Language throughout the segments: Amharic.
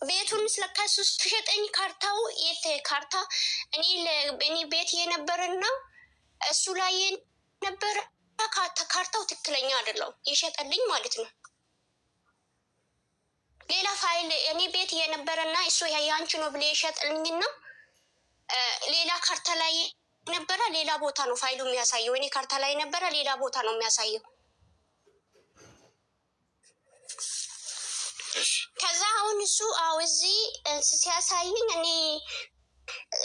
ቤቱን ስለካሱ ሲሸጠኝ ካርታው የት ካርታ እኔ ቤት የነበረና እሱ ላይ የነበረ ካርታው ትክክለኛ አይደለም የሸጠልኝ ማለት ነው። ሌላ ፋይል እኔ ቤት የነበረና እሱ ያንቺ ነው ብለ የሸጠልኝና ሌላ ካርታ ላይ ነበረ ሌላ ቦታ ነው ፋይሉ የሚያሳየው። እኔ ካርታ ላይ ነበረ ሌላ ቦታ ነው የሚያሳየው። ከዛ አሁን እሱ እዚህ ሲያሳይኝ እኔ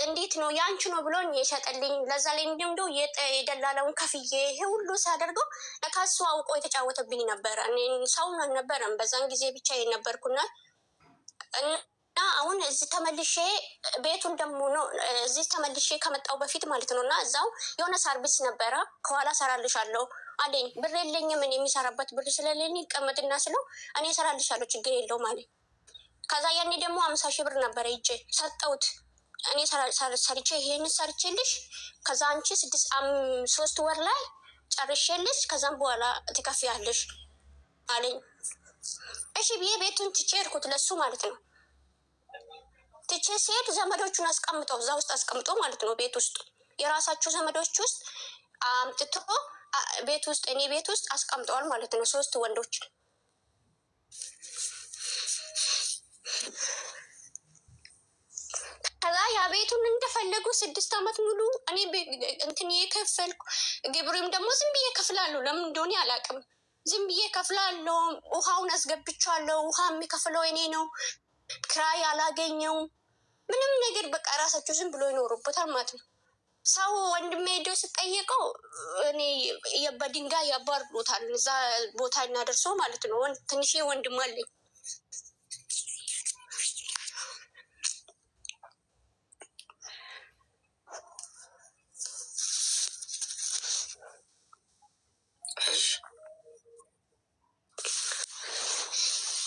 እንዴት ነው ያንቺ ነው ብሎኝ የሸጠልኝ። ለዛ ላይ እንደው የደላለውን ከፍዬ ይሄ ሁሉ ሳደርገው ለካሱ አውቆ የተጫወተብኝ ነበረ። እኔ ሰው አልነበረም በዛን ጊዜ ብቻ የነበርኩና እና አሁን እዚህ ተመልሼ ቤቱን ደግሞ ነው እዚህ ተመልሼ ከመጣው በፊት ማለት ነውና እዛው የሆነ ሰርቪስ ነበረ ከኋላ ሰራልሻለሁ አለኝ። ብር የለኝም እኔ የሚሰራበት ብር ስለሌለኝ ይቀመጥና ስለው እኔ ሰራልሻለሁ ችግር የለውም አለኝ። ከዛ ያኔ ደግሞ 50,000 ብር ነበረ ይዤ ሰጠሁት። እኔ ሰርቼ ይሄን ሰርቼልሽ ከዛ አንቺ 3 ወር ላይ ጨርሼልሽ ከዛም በኋላ ትከፍያለሽ አለኝ። እሺ ብዬ ቤቱን ትቼ ሄድኩት ለሱ ማለት ነው። ትቼ ሲሄድ ዘመዶቹን አስቀምጠው እዛ ውስጥ አስቀምጠው ማለት ነው ቤት ውስጥ የራሳቸው ዘመዶች ውስጥ አምጥቶ ቤት ውስጥ እኔ ቤት ውስጥ አስቀምጠዋል ማለት ነው 3 ወንዶች። ከዛ ያ ቤቱን እንደፈለጉ 6 ዓመት ሙሉ እኔ እንትን የከፈልኩ ግብርም ደግሞ ዝም ብዬ ከፍላለሁ። ለምን እንደሆነ አላውቅም። ዝም ብዬ ከፍላለሁ። ውሃውን አስገብቻለሁ። ውሃ የሚከፍለው እኔ ነው። ክራይ አላገኘው ምንም ነገር በቃ ራሳቸው ዝም ብሎ ይኖሩበታል ማለት ነው። ሰው ወንድሜ ሄዶ ስጠየቀው እኔ በድንጋይ ያባርሩታል እዛ ቦታ እናደርሰው ማለት ነው። ትንሽ ወንድም አለኝ።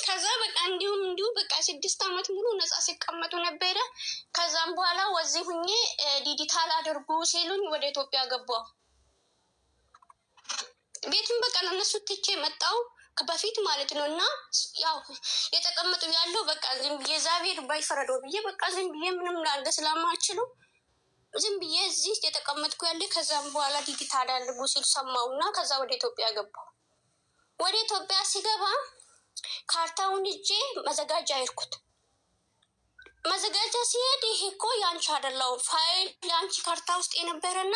ከዛ በቃ እንዲሁ በቃ 6 ዓመት ሙሉ ነፃ ሲቀመጡ ነበረ። ከዛም በኋላ ወዚህ ሁኜ ዲጂታል አድርጉ ሲሉኝ ወደ ኢትዮጵያ ገባሁ። ቤቱን በቃ ለነሱ ትቼ መጣሁ በፊት ማለት ነው። እና ያው የተቀመጡ ያለው በቃ ዝም ብዬ እግዚአብሔር ባይፈረደው ብዬ በቃ ዝም ብዬ ምንም ላርገ ስለማልችለው ዝም ብዬ እዚህ የተቀመጥኩ ያለ። ከዛም በኋላ ዲጂታል አድርጉ ሲል ሰማሁና ከዛ ወደ ኢትዮጵያ ገባሁ። ወደ ኢትዮጵያ ሲገባ ካርታውን እጄ መዘጋጃ አይርኩት። መዘጋጃ ሲሄድ ይሄ እኮ ያንቺ አይደለውም ፋይል ያንቺ ካርታ ውስጥ የነበረና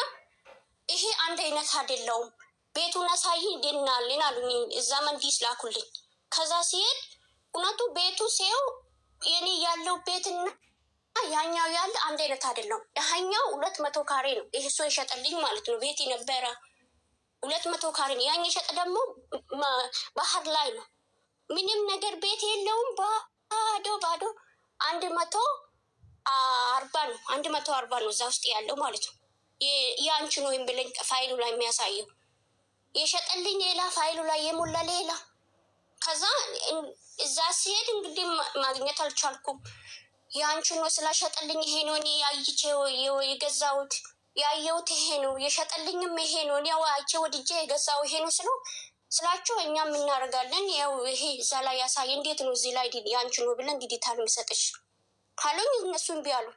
ይሄ አንድ አይነት አይደለውም ቤቱን አሳይ እንዴናለን አሉኝ። እዛ መንዲስ ላኩልኝ። ከዛ ሲሄድ እውነቱ ቤቱ ሲው የኔ ያለው ቤትና ያኛው ያለ አንድ አይነት አይደለም። ያኛው 200 ካሬ ነው። ይሄ ሰው የሸጠልኝ ማለት ነው። ቤት የነበረ 200 ካሬ ነው። ያኛው የሸጠ ደግሞ ባህር ላይ ነው። ምንም ነገር ቤት የለውም። ባዶ 140 ነው። 140 ነው እዛ ውስጥ ያለው ማለት ነው። ያንቺ ነው የሚለኝ ፋይሉ ላይ የሚያሳየው። የሸጠልኝ ሌላ ፋይሉ ላይ የሞላ ሌላ። ከዛ እዛ ሲሄድ እንግዲህ ማግኘት አልቻልኩም። ያንቺ ነው ስላሸጠልኝ ይሄ ነው እኔ አይቼው የገዛሁት ያየሁት ይሄ ነው የሸጠልኝም ይሄ ነው እኔ አይቼ ወድጄ የገዛው ይሄ ነው ስላቸው እኛም እናደርጋለን ያው ይሄ እዛ ላይ ያሳይ እንዴት ነው እዚህ ላይ ያንቺ ነው ብለን ዲጂታል የሚሰጥሽ ካሉኝ እነሱን ቢያሉ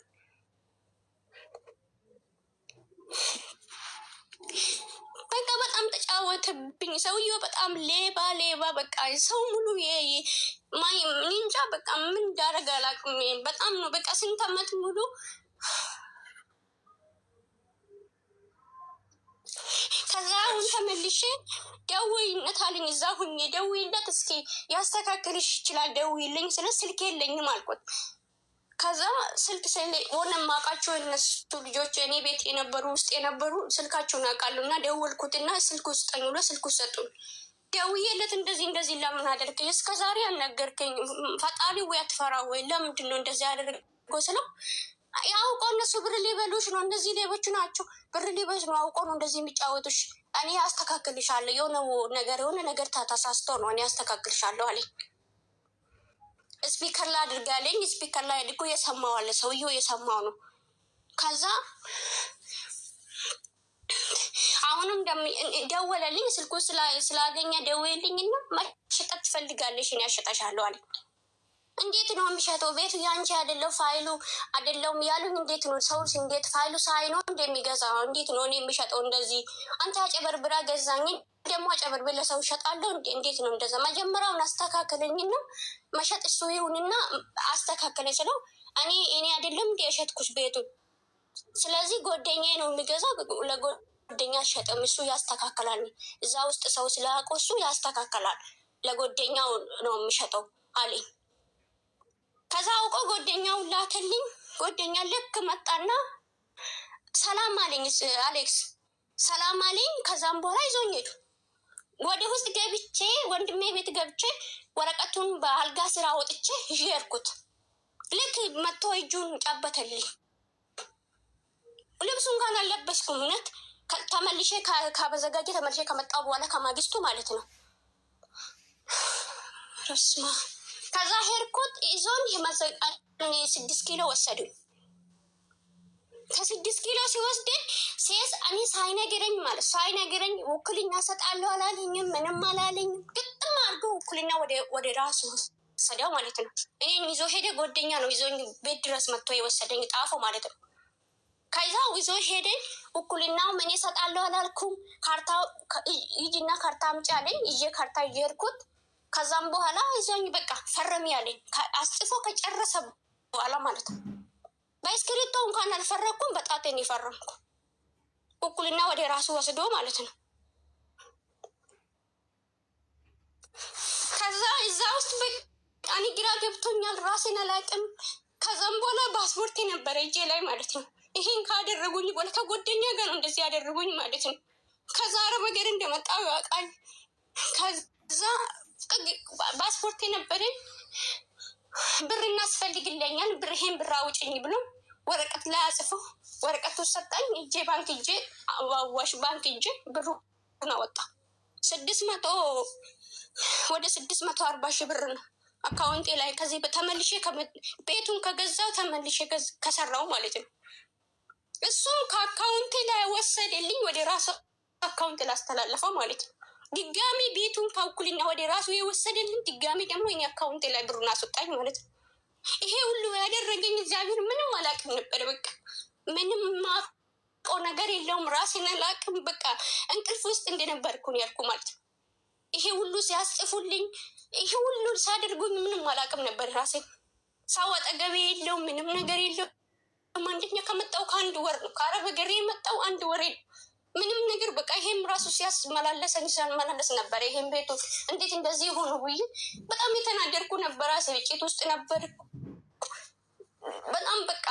በቃ በጣም ተጫወተብኝ ሰውዬው። በጣም ሌባ በቃ ሰው ሙሉ እንጃ በቃ ምን እንዳደረገ አላውቅም። በጣም ነው በቃ ስንት ዓመት ሙሉ ከዛ አሁን ተመልሼ ደውይለት አለኝ። እዛ ሁኜ ደውይለት እስኪ ያስተካክልሽ ይችላል ደውይልኝ ስለ ስልክ የለኝም አልኩት። ከዛ ስልክ ሆነ ማውቃቸው እነሱ ልጆች እኔ ቤት የነበሩ ውስጥ የነበሩ ስልካቸውን አውቃለሁ እና ደወልኩትና ስልክ ውስጠኝ ብሎ ስልክ ሰጡኝ። ደውዬለት እንደዚህ ለምን አደረገኝ እስከ ዛሬ አልነገርከኝ ፈጣሪ ወይ አትፈራ ወይ ለምንድን ነው እንደዚህ ያደረገው ስለው ያውቀው እነሱ ብር ሊበሉሽ ነው። እንደዚህ ሌቦች ናቸው። ብር ሊበሉሽ ነው አውቀው ነው እንደዚህ የሚጫወቱሽ። እኔ አስተካክልሻለሁ የሆነ ነገር ተሳስተው ነው እኔ አስተካክልሻለሁ አለኝ። ስፒከር ላይ አድርጋለኝ። ስፒከር ላይ አድርጎ የሰማው አለ ሰውዬው የሰማው ነው። ከዛ አሁንም ደወለልኝ። ስልኩ ስላገኘ ደወለልኝና መሸጥ ትፈልጋለሽ እኔ አሸጣሻለሁ አለኝ። እንዴት ነው የሚሸጠው? ቤቱ ያንቺ አይደለም ፋይሉ አይደለም ያሉኝ። እንዴት ነው ሰውስ እንዴት ፋይሉ ሳይኖር እንደሚገዛው እንዴት ነው እኔ የሚሸጠው? እንደዚህ አንተ አጨበርብራ ገዛኝ ደግሞ አጨበርብር ለሰው ይሸጣለሁ እንዴ? እንዴት ነው እንደዛ? መጀመሪያውን አስተካክለኝና መሸጥ እሱ ይሁንና አስተካክለኝ ስለው እኔ አይደለም እንደ የሸጥኩሽ ቤቱን። ስለዚህ ጓደኛዬ ነው የሚገዛው። ለጓደኛ ሸጥም እሱ ያስተካክላል። እዛ ውስጥ ሰው ስላቆ እሱ ያስተካክላል። ለጓደኛው ነው የሚሸጠው አለኝ። ከዛ አውቆ ጓደኛውን ላከልኝ። ጓደኛ ልክ መጣና ሰላም አለኝ። አሌክስ ሰላም አለኝ። ከዛም በኋላ ይዞኝ ሄዱ። ወደ ውስጥ ገብቼ ወንድሜ ቤት ገብቼ ወረቀቱን በአልጋ ስራ ወጥቼ ይዤ ሄድኩት። ልክ መጥቶ እጁን ጨበተልኝ። ልብሱን እንኳን አልለበስኩም። እውነት ተመልሼ ካበዘጋጀ ተመልሼ ከመጣሁ በኋላ ከማግስቱ ማለት ነው። ረስማ ከዛ ሄድኩት። ይዞን 6 ኪሎ ወሰዱኝ። ከ6 ኪሎ ሲወስደኝ ሴስ እኔ ሳይነግረኝ ማለት ሳይነግረኝ ውክልና ሰጣለሁ አላለኝም፣ ምንም አላለኝም። ግጥም አድርጎ ውክልና ወደ ራሱ ወሰደው ማለት ነው። እኔን ይዞ ሄደ። ጓደኛ ነው ይዞኝ ቤት ድረስ መጥቶ የወሰደኝ ጣፎ ማለት ነው። ከዛ ይዞ ሄደኝ። ውክልናው እኔ ሰጣለሁ አላልኩም። ካርታ ይጅና ካርታ አምጪ አለኝ። ይዤ ካርታ ይዤ ሄድኩት። ከዛም በኋላ ይዞኝ በቃ ፈረም ያለኝ አስጽፎ ከጨረሰ በኋላ ማለት ነው። በእስክሪብቶ እንኳን አልፈረኩም፣ በጣቴን የፈረምኩ ውክልና ወደ ራሱ ወስዶ ማለት ነው። ከዛ እዛ ውስጥ በቃ እኔ ግራ ገብቶኛል፣ ራሴን አላውቅም። ከዛም በኋላ ፓስፖርቴ ነበረ እጄ ላይ ማለት ነው። ይሄን ካደረጉኝ በኋላ ከጓደኛ ጋር ነው እንደዚህ ያደረጉኝ ማለት ነው። ከዛ አረብ ሀገር እንደመጣው ያውቃል። ከዛ ፓስፖርቴ ነበረኝ። ብር እናስፈልግለኛል፣ ብርሄን ብር አውጭኝ ብሎ ወረቀት ላይ አጽፎ ወረቀቱ ሰጣኝ። እጄ ባንክ እጄ አዋሽ ባንክ እጄ ብሩን አወጣ። 600 ወደ 640 ሺህ ብር ነው አካውንቴ ላይ። ከዚህ ተመልሼ ቤቱን ከገዛው ተመልሼ ከሰራው ማለት ነው። እሱም ከአካውንቴ ላይ ወሰደልኝ፣ ወደ ራሱ አካውንት ላስተላለፈው ማለት ነው። ድጋሚ ቤቱን ከውክልና ወደ ራሱ የወሰደልኝ፣ ድጋሚ ደግሞ እኔ አካውንቴ ላይ ብሩን አስወጣኝ ማለት ነው። ይሄ ሁሉ ያደረገኝ እግዚአብሔር ምንም አላውቅም ነበር። በቃ ምንም ማውቀው ነገር የለውም። ራሴን አላውቅም። በቃ እንቅልፍ ውስጥ እንደነበርኩ ነው ያልኩ ማለት ነው። ይሄ ሁሉ ሲያስጽፉልኝ፣ ይሄ ሁሉ ሲያደርጉኝ ምንም አላውቅም ነበር። ራሴን ሰው አጠገቤ የለው፣ ምንም ነገር የለው። አንደኛ ከመጣው ከአንድ ወር ነው። ከአረብ ሀገር የመጣው 1 ወር ነው። ምንም ነገር በቃ ይሄም ራሱ ሲያስመላለሰኝ ሲያመላለስ ነበረ። ይሄም ቤቱ እንዴት እንደዚህ ሆኖ ብዬ በጣም የተናደርኩ ነበር። ስብጭት ውስጥ ነበር በጣም በቃ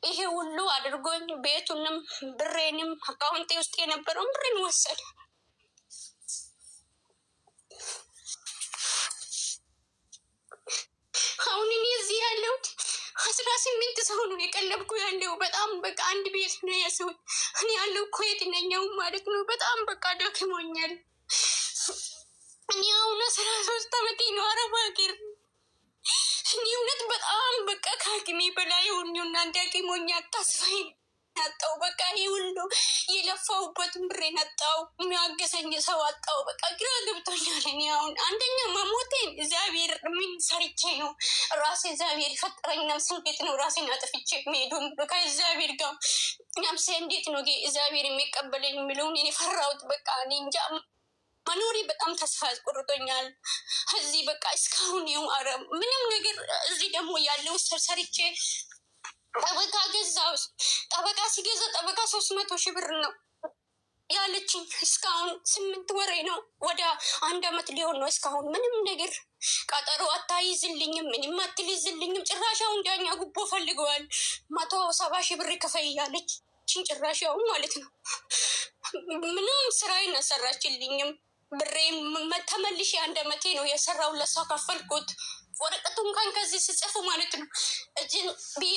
ይሄ ሁሉ አድርጎኝ ቤቱንም ብሬንም አካውንቴ ውስጥ የነበረውን ብሬን ወሰደ። አሁን እኔ እዚህ ያለሁት 18 ሰው ነው የቀለብኩ ያለው። በጣም በቃ አንድ ቤት ነው ያሰው። እኔ ያለው ኩዌት ነኛው ማለት ነው። በጣም በቃ ደክሞኛል። እኔ አሁን 13 ዓመቴ ነው አረብ ሀገር። እኔ እውነት በጣም በቃ ከአቅሜ በላይ ሆኜ እናንተ አቅሞኛ አታስፋይ አጣው። በቃ እኔ ሁሉ የለፋሁበትን ብሬን አጣው። የሚያገሰኝ ሰው አጣው። በቃ ግራ ገብቶኛል። እኔ አሁን አንደኛ መሞቴን እግዚአብሔር ምን ሰርቼ ነው? ራሴ እግዚአብሔር የፈጠረኝ ነፍስን ቤት ነው ራሴን አጥፍቼ መሄዱን ከእግዚአብሔር ጋር ነፍሴ እንዴት ነው እግዚአብሔር የሚቀበለኝ የሚለውን እኔ ፈራሁት። በቃ እኔ እንጃ መኖሪ በጣም ተስፋ ያስቆርጦኛል። እዚህ በቃ እስካሁን አረ ምንም ነገር እዚህ ደግሞ ያለው ሰርቼ ጠበቃ ገዛው። ጠበቃ ሲገዛ ጠበቃ 300 ሺህ ብር ነው ያለችኝ። እስካሁን 8 ወሬ ነው፣ ወደ 1 ዓመት ሊሆን ነው። እስካሁን ምንም ነገር ቀጠሮ አታይዝልኝም፣ ምንም አትልዝልኝም። ጭራሻውን ዳኛ ጉቦ ፈልገዋል። 170 ሺህ ብር ከፈይ ያለችኝ ጭራሻውን ማለት ነው። ምንም ስራዬን አሰራችልኝም። ብሬ ተመልሼ 1 ዓመቴ ነው የሰራው። ለሷ ከፈልኩት። ወረቀቱ እንኳን ከዚህ ስጽፉ ማለት ነው እጅን ብዬ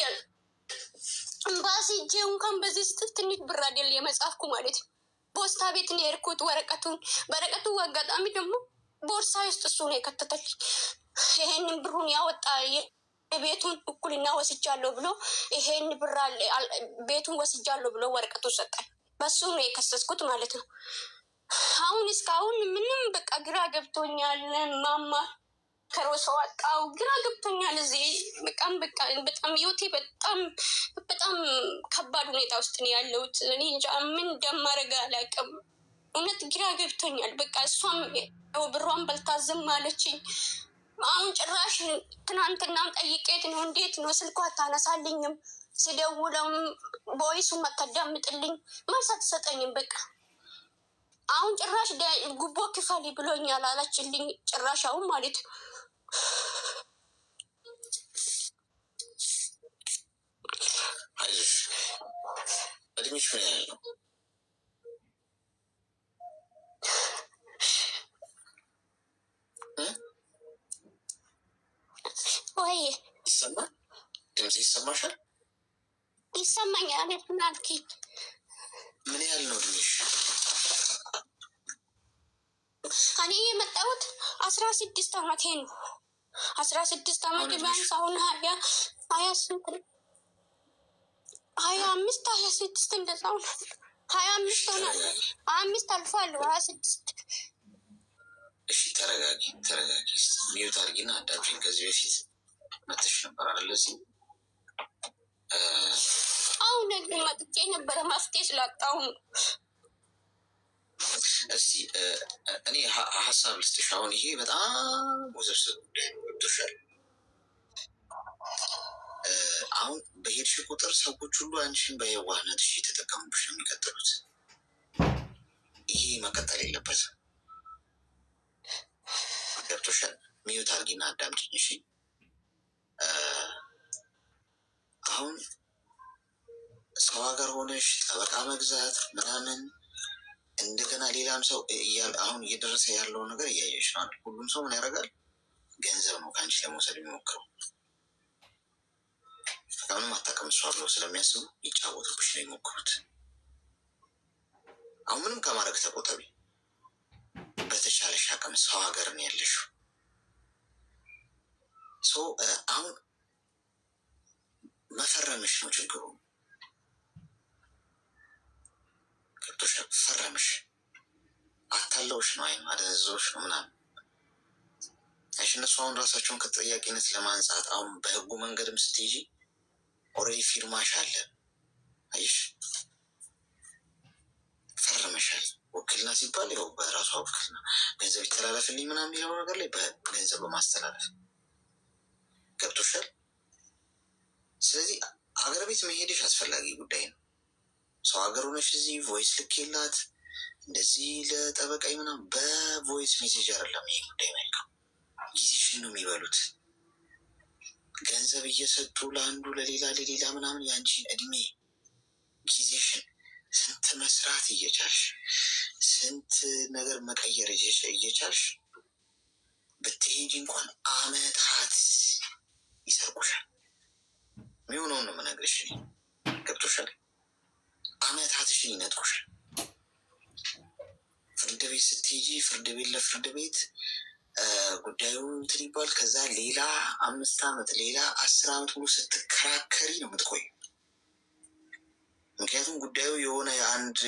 ኤምባሲ እጄ እንኳን በዚህ ስጥፍ ትንሽ ብር አይደል የመጻፍኩ ማለት ነው። ፖስታ ቤት ነው የሄድኩት። በረቀቱ አጋጣሚ ደግሞ ቦርሳ ውስጥ እሱ ነው የከተተልኝ። ይሄንን ብሩን ያወጣ የቤቱን እኩልና ወስጃለሁ ብሎ ይሄን ብር ቤቱን ወስጃለሁ ብሎ ወረቀቱ ሰጠኝ። በሱ ነው የከሰስኩት ማለት ነው። አሁን እስካሁን ምንም በቃ ግራ ገብቶኛል ማማ ከሮሰው አጣው ግራ ገብቶኛል። እዚህ በጣም ህይወቴ በጣም ከባድ ሁኔታ ውስጥ ነው ያለሁት። እኔ እንጃ ምን እንደማደርግ አላውቅም። እውነት ግራ ገብቶኛል። በቃ እሷም ብሯን በልታ ዝም አለችኝ። አሁን ጭራሽ ትናንትናም ጠይቄት ነው እንዴት ነው ስልኳ አታነሳልኝም። ስደውለም ቦይሱ መታዳምጥልኝ መልስ አትሰጠኝም። በቃ አሁን ጭራሽ ጉቦ ክፈሊ ብሎኛል አለችልኝ። ጭራሽ አሁን ማለት ነው አይዞሽ እድሜሽ ምን ያህል ነው? ወይ ይሰማል? ድምጽ ይሰማሻል? ይሰማኛል። ምን አልከኝ? ምን ያህል ነው እድሜሽ? እኔ የመጣሁት 16 ዓመቴ ነው። 16 ዓመት ቢያንስ አሁን 25 26 እንደዛ ነው። 25 ሆናል። 25 አልፏል። 26 እሺ ተረጋጊ። ሚዩት አድርጊና አዳምጪኝ። ከዚህ በፊት መጥተሽ ነበር አይደል? እዚህ አሁን መጥቼ ነበረ መፍትሄ ስላጣሁ ነው። እስቲ እኔ ሀሳብ ልስጥሽ። አሁን ይሄ በጣም ውስብስብ ጉዳይ ነው። ገብቶሻል? አሁን በሄድሽ ቁጥር ሰዎች ሁሉ አንቺን በየዋህነት የተጠቀሙብሽ ነው የሚቀጥሉት። ይሄ መቀጠል የለበትም። ገብቶሻል? ሚዩት አድርጊና አዳምጪኝ እሺ። አሁን ሰው ሀገር ሆነሽ ጠበቃ መግዛት ምናምን እንደገና ሌላም ሰው አሁን እየደረሰ ያለው ነገር እያየሽ ነው። ሁሉም ሰው ምን ያደርጋል? ገንዘብ ነው ከአንቺ ለመውሰድ የሚሞክረው። ምንም አታውቅም እሷ ብለው ስለሚያስቡ ይጫወቱብሽ ነው የሚሞክሩት። አሁን ምንም ከማድረግ ተቆጠቢ። በተቻለሽ አቅም ሰው ሀገር ነው ያለሽው። አሁን መፈረምሽ ነው ችግሩ። ገብቶሻል? ፈረምሽ አታለውሽ ነው ወይም አደንዘዞሽ ነው ምናምን። አይሽ እነሱ አሁን ራሳቸውን ከተጠያቂነት ለማንጻት አሁን በህጉ መንገድም ስትይጂ ኦልሬዲ ፊርማሽ አለ። አይሽ ፈርመሻል። ውክልና ሲባል ያው በራሷ ውክልና ገንዘብ ይተላለፍልኝ ምናምን የሚለው ነገር ላይ በገንዘብ በማስተላለፍ ገብቶሻል። ስለዚህ ሀገር ቤት መሄድሽ አስፈላጊ ጉዳይ ነው። ሰው ሀገር ሆነሽ እዚህ ቮይስ ልኬላት እንደዚህ ለጠበቃይ ምናምን በቮይስ ሜሴጅ አይደለም ይሄ ጉዳይ መልካም። ጊዜሽን ነው የሚበሉት። ገንዘብ እየሰጡ ለአንዱ ለሌላ ምናምን የአንቺን እድሜ ጊዜሽን ስንት መስራት እየቻልሽ ስንት ነገር መቀየር እየቻልሽ ብትሄጂ እንኳን አመታት ይሰርቁሻል። የሚሆነውን ነው የምነግርሽ። ገብቶሻል? አመታትሽን ይነጥቁሻል። ፍርድ ቤት ስትሄጂ ፍርድ ቤት ለፍርድ ቤት ጉዳዩ እንትን ይባል። ከዛ ሌላ 5 ዓመት ሌላ 10 ዓመት ሙሉ ስትከራከሪ ነው የምትቆይ። ምክንያቱም ጉዳዩ የሆነ የአንድ